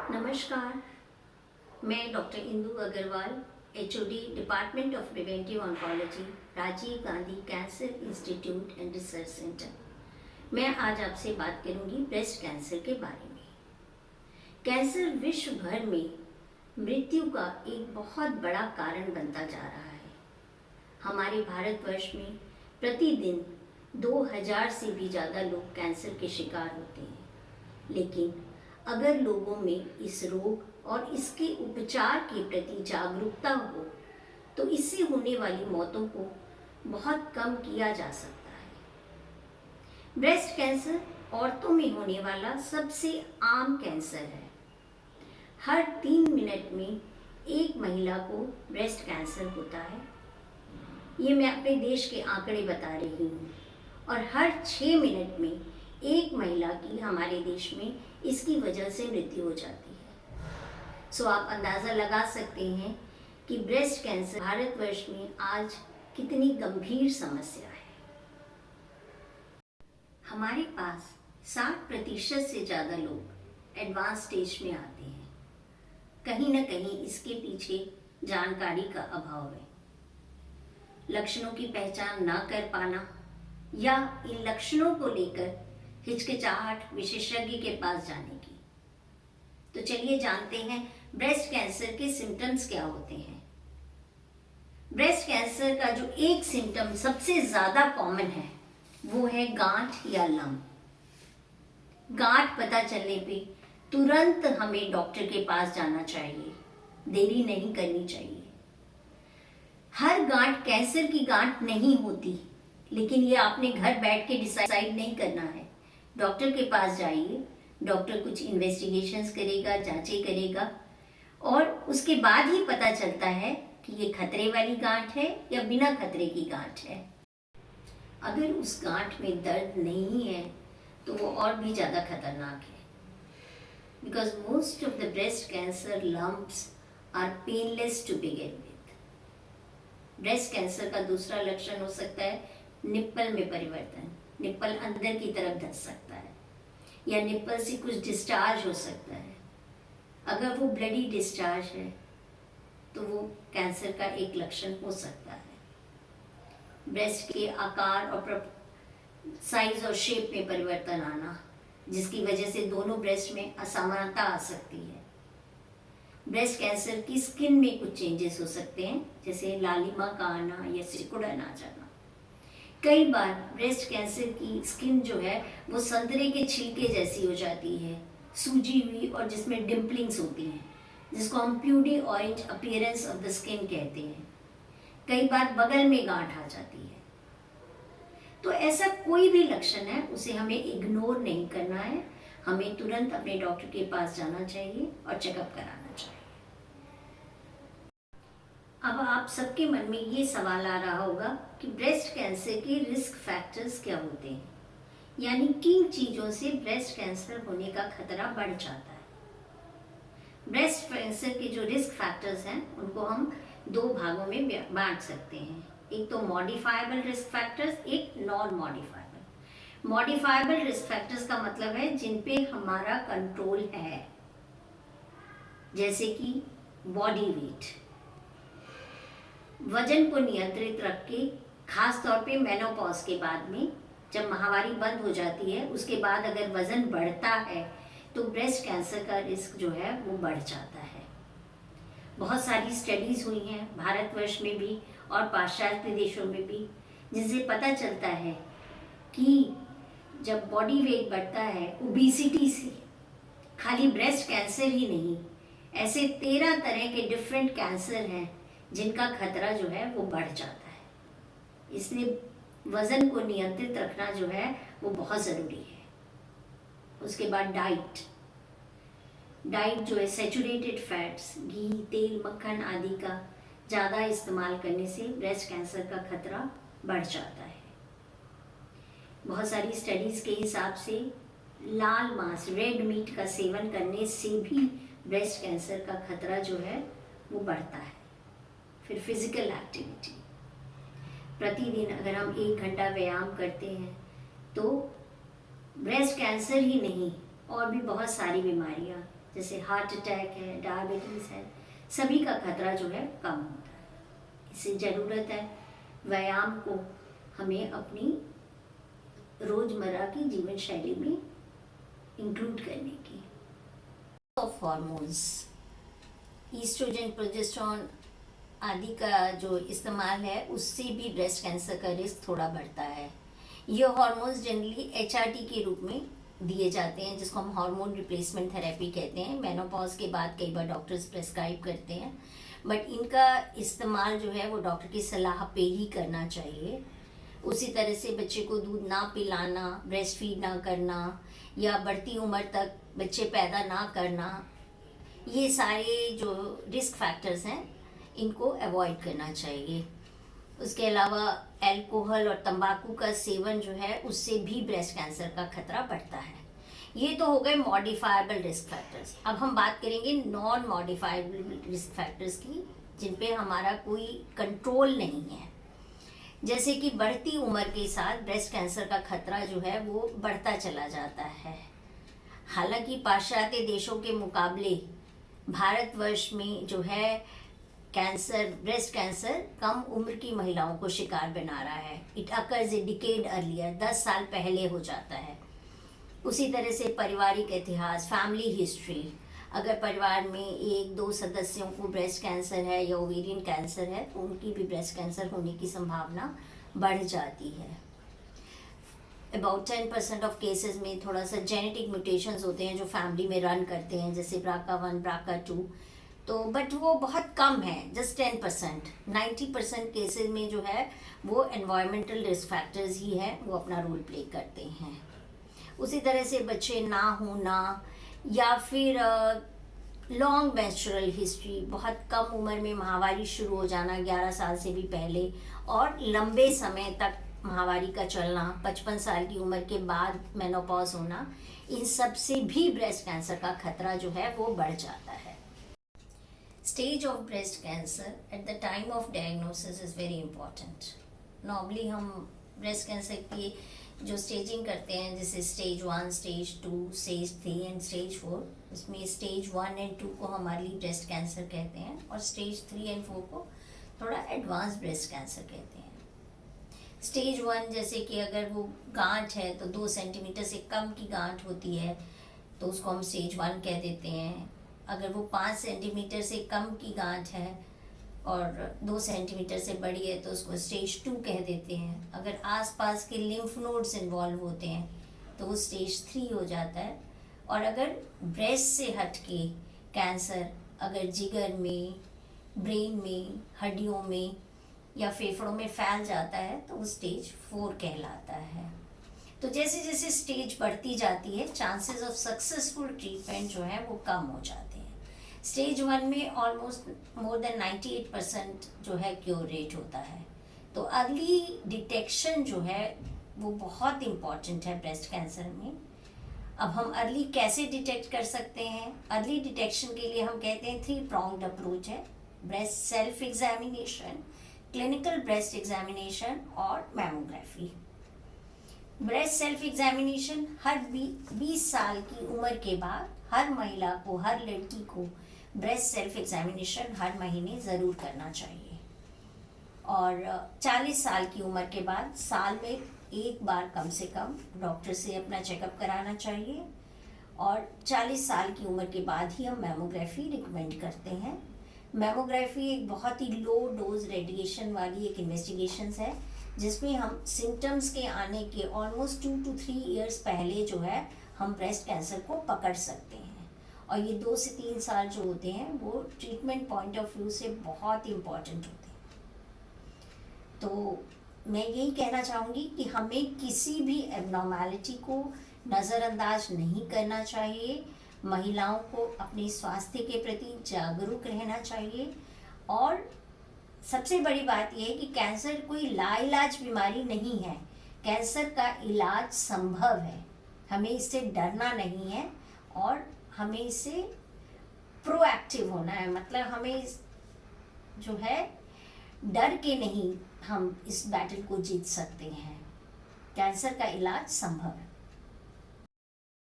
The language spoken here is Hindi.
नमस्कार। मैं doctor Indu Agrawal, HOD department of preventive oncology, Rajiv Gandhi cancer institute and research centre. मैं आज आपसे बात करूंगी ब्रेस्ट कैंसर के बारे में। कैंसर विश्व भर में मृत्यु का एक बहुत बड़ा कारण बनता जा रहा है। हमारे भारतवर्ष में प्रतिदिन 2000 से भी ज़्यादा लोग कैंसर के शिकार होते हैं, लेकिन अगर लोगों में इस रोग और इसके उपचार के प्रति जागरूकता हो तो इससे होने वाली मौतों को बहुत कम किया जा सकता है। ब्रेस्ट कैंसर औरतों में होने वाला सबसे आम कैंसर है। हर 3 मिनट में एक महिला को ब्रेस्ट कैंसर होता है। ये मैं अपने देश के आंकड़े बता रही हूँ। और हर 6 मिनट में एक महिला की हमारे देश में इसकी वजह से मृत्यु हो जाती है। सो आप अंदाज़ा लगा सकते हैं कि ब्रेस्ट कैंसर भारतवर्ष में आज कितनी गंभीर समस्या है। हमारे पास 60% से ज़्यादा लोग एडवांस स्टेज में आते हैं। कहीं ना कहीं इसके पीछे जानकारी का अभाव है, लक्षणों की पहचान ना कर पाना या इन लक्षणों को लेकर हिचकिचाहट विशेषज्ञ के पास जाने की। तो चलिए जानते हैं ब्रेस्ट कैंसर के सिम्टम्स क्या होते हैं। ब्रेस्ट कैंसर का जो एक सिम्टम सबसे ज्यादा कॉमन है वो है गांठ या लम्प। गांठ पता चलने पे तुरंत हमें डॉक्टर के पास जाना चाहिए, देरी नहीं करनी चाहिए। हर गांठ कैंसर की गांठ नहीं होती, लेकिन ये आपने घर बैठ के डिसाइड नहीं करना है। डॉक्टर के पास जाइए, डॉक्टर कुछ इन्वेस्टिगेशंस करेगा, जांचें करेगा और उसके बाद ही पता चलता है कि ये खतरे वाली गांठ है या बिना खतरे की गांठ है। अगर उस गांठ में दर्द नहीं है तो वो और भी ज़्यादा खतरनाक है, because most of the breast cancer lumps are painless to begin with. Breast cancer का दूसरा लक्षण हो सकता है निप्पल में परिवर्तन। निप्पल अंदर की तरफ धंस सकता है या निप्पल से कुछ डिस्चार्ज हो सकता है। अगर वो ब्लडी डिस्चार्ज है तो वो कैंसर का एक लक्षण हो सकता है। ब्रेस्ट के आकार और साइज और शेप में परिवर्तन आना, जिसकी वजह से दोनों ब्रेस्ट में असमानता आ सकती है। ब्रेस्ट कैंसर की स्किन में कुछ चेंजेस हो सकते हैं, जैसे लालिमा का आना या सिकुड़न आ जाना। कई बार ब्रेस्ट कैंसर की स्किन जो है वो संतरे के छिलके जैसी हो जाती है, सूजी हुई और जिसमें डिम्पलिंग्स होती हैं, जिसको हम peau d' orange appearance of the skin कहते हैं। कई बार बगल में गांठ आ जाती है। तो ऐसा कोई भी लक्षण है उसे हमें इग्नोर नहीं करना है, हमें तुरंत अपने डॉक्टर के पास जाना चाहिए और चेकअप कराना चाहिए। अब आप सबके मन में ये सवाल आ रहा होगा कि ब्रेस्ट कैंसर के रिस्क फैक्टर्स क्या होते हैं, यानी किन चीज़ों से ब्रेस्ट कैंसर होने का खतरा बढ़ जाता है। ब्रेस्ट कैंसर के जो रिस्क फैक्टर्स हैं उनको हम 2 भागों में बांट सकते हैं। एक तो मॉडिफाइबल रिस्क फैक्टर्स, एक non modifiable. Modifiable risk factors का मतलब है जिन पे हमारा कंट्रोल है, जैसे कि बॉडी वेट, वजन को नियंत्रित रख के, खास तौर पे मेनोपॉज के बाद में, जब माहवारी बंद हो जाती है उसके बाद अगर वजन बढ़ता है तो ब्रेस्ट कैंसर का रिस्क जो है वो बढ़ जाता है। बहुत सारी स्टडीज हुई हैं भारतवर्ष में भी और पाश्चात्य देशों में भी, जिनसे पता चलता है कि जब बॉडी वेट बढ़ता है, ओबेसिटी से खाली ब्रेस्ट कैंसर ही नहीं, ऐसे 13 तरह के डिफरेंट कैंसर हैं जिनका खतरा जो है वो बढ़ जाता है। इसलिए वजन को नियंत्रित रखना जो है वो बहुत ज़रूरी है। उसके बाद डाइट जो है सैचुरेटेड फैट्स, घी, तेल, मक्खन आदि का ज़्यादा इस्तेमाल करने से ब्रेस्ट कैंसर का खतरा बढ़ जाता है। बहुत सारी स्टडीज़ के हिसाब से लाल मांस, रेड मीट का सेवन करने से भी ब्रेस्ट कैंसर का खतरा जो है वो बढ़ता है। फिर फिजिकल एक्टिविटी, प्रतिदिन अगर हम 1 घंटा व्यायाम करते हैं तो ब्रेस्ट कैंसर ही नहीं और भी बहुत सारी बीमारियां जैसे हार्ट अटैक है, डायबिटीज़ है, सभी का खतरा जो है कम होता है। इससे ज़रूरत है व्यायाम को हमें अपनी रोज़मर्रा की जीवन शैली में इंक्लूड करने की। ऑफ हार्मोन्स, ईस्ट्रोजन, प्रोजेस्टेरोन आदि का जो इस्तेमाल है उससे भी ब्रेस्ट कैंसर का रिस्क थोड़ा बढ़ता है। ये हार्मोन्स जनरली एचआरटी के रूप में दिए जाते हैं, जिसको हम हार्मोन रिप्लेसमेंट थेरेपी कहते हैं। मेनोपॉज के बाद कई बार डॉक्टर्स प्रेस्क्राइब करते हैं, बट इनका इस्तेमाल जो है वो डॉक्टर की सलाह पे ही करना चाहिए। उसी तरह से बच्चे को दूध ना पिलाना, ब्रेस्ट फीड ना करना या बढ़ती उम्र तक बच्चे पैदा ना करना, ये सारे जो रिस्क फैक्टर्स हैं इनको अवॉइड करना चाहिए। उसके अलावा अल्कोहल और तंबाकू का सेवन जो है उससे भी ब्रेस्ट कैंसर का खतरा बढ़ता है। ये तो हो गए मॉडिफाइबल रिस्क फैक्टर्स। अब हम बात करेंगे नॉन मॉडिफाइबल रिस्क फैक्टर्स की, जिन पे हमारा कोई कंट्रोल नहीं है। जैसे कि बढ़ती उम्र के साथ ब्रेस्ट कैंसर का खतरा जो है वो बढ़ता चला जाता है। हालांकि पाश्चात्य देशों के मुकाबले भारतवर्ष में जो है कैंसर, ब्रेस्ट कैंसर कम उम्र की महिलाओं को शिकार बना रहा है। It occurs a decade earlier, 10 साल पहले हो जाता है। उसी तरह से पारिवारिक इतिहास, फैमिली हिस्ट्री, अगर परिवार में 1-2 सदस्यों को ब्रेस्ट कैंसर है या ओवेरियन कैंसर है तो उनकी भी ब्रेस्ट कैंसर होने की संभावना बढ़ जाती है। अबाउट 10% ऑफ केसेस में थोड़ा सा जेनेटिक म्यूटेशंस होते हैं जो फैमिली में रन करते हैं, जैसे BRCA1, BRCA2, तो बट वो बहुत कम है, जस्ट 10%। 90% केसेस में जो है वो एनवायरमेंटल रिस्क फैक्टर्स ही है, वो अपना रोल प्ले करते हैं। उसी तरह से बच्चे ना होना या फिर लॉन्ग मेंस्ट्रुअल हिस्ट्री, बहुत कम उम्र में माहवारी शुरू हो जाना 11 साल से भी पहले, और लंबे समय तक माहवारी का चलना, 55 साल की उम्र के बाद मेनोपॉज होना, इन सब से भी ब्रेस्ट कैंसर का खतरा जो है वो बढ़ जाता है। Stage of breast cancer at the time of diagnosis is very important. Normally हम ब्रेस्ट कैंसर की जो स्टेजिंग करते हैं, जैसे stage 1, stage 2, stage 3 and stage 4, उसमें स्टेज 1 एंड 2 को हम अर्ली ब्रेस्ट कैंसर कहते हैं और स्टेज 3 एंड 4 को थोड़ा एडवांस ब्रेस्ट कैंसर कहते हैं। स्टेज 1 जैसे कि अगर वो गांठ है तो 2 सेंटीमीटर से कम की गांठ होती है तो उसको हम स्टेज 1 कह देते हैं। अगर वो 5 सेंटीमीटर से कम की गांठ है और 2 सेंटीमीटर से बड़ी है तो उसको स्टेज 2 कह देते हैं। अगर आसपास के लिम्फ नोड्स इन्वॉल्व होते हैं तो वो स्टेज 3 हो जाता है। और अगर ब्रेस्ट से हट के कैंसर अगर जिगर में, ब्रेन में, हड्डियों में या फेफड़ों में फैल जाता है तो वो स्टेज 4 कहलाता है। तो जैसे जैसे स्टेज बढ़ती जाती है चांसेस ऑफ सक्सेसफुल ट्रीटमेंट जो है वो कम हो जाते हैं। स्टेज 1 में ऑलमोस्ट मोर देन 98% जो है क्योर रेट होता है। तो अर्ली डिटेक्शन जो है वो बहुत इम्पॉर्टेंट है ब्रेस्ट कैंसर में। अब हम अर्ली कैसे डिटेक्ट कर सकते हैं? अर्ली डिटेक्शन के लिए हम कहते हैं 3 pronged अप्रोच है: breast self examination, clinical breast examination और मैमोग्राफी। ब्रेस्ट सेल्फ एग्जामिनेशन हर 20 साल की उम्र के बाद हर महिला को, हर लड़की को ब्रेस्ट सेल्फ एग्जामिनेशन हर महीने ज़रूर करना चाहिए। और 40 साल की उम्र के बाद साल में एक बार कम से कम डॉक्टर से अपना चेकअप कराना चाहिए। और 40 साल की उम्र के बाद ही हम मैमोग्राफी रिकमेंड करते हैं। मैमोग्राफी एक बहुत ही लो डोज रेडिएशन वाली एक इन्वेस्टिगेशन है जिसमें हम सिम्टम्स के आने के ऑलमोस्ट 2 to 3 ईयर्स पहले जो है हम ब्रेस्ट कैंसर को पकड़ सकते हैं। और ये 2 से 3 साल जो होते हैं वो ट्रीटमेंट पॉइंट ऑफ व्यू से बहुत इम्पॉर्टेंट होते हैं। तो मैं यही कहना चाहूँगी कि हमें किसी भी एबनॉर्मैलिटी को नज़रअंदाज नहीं करना चाहिए। महिलाओं को अपने स्वास्थ्य के प्रति जागरूक रहना चाहिए। और सबसे बड़ी बात यह है कि कैंसर कोई लाइलाज बीमारी नहीं है। कैंसर का इलाज संभव है, हमें इससे डरना नहीं है और हमें इससे प्रोएक्टिव होना है। मतलब हमें जो है डर के नहीं हम इस बैटल को जीत सकते हैं। कैंसर का इलाज संभव है।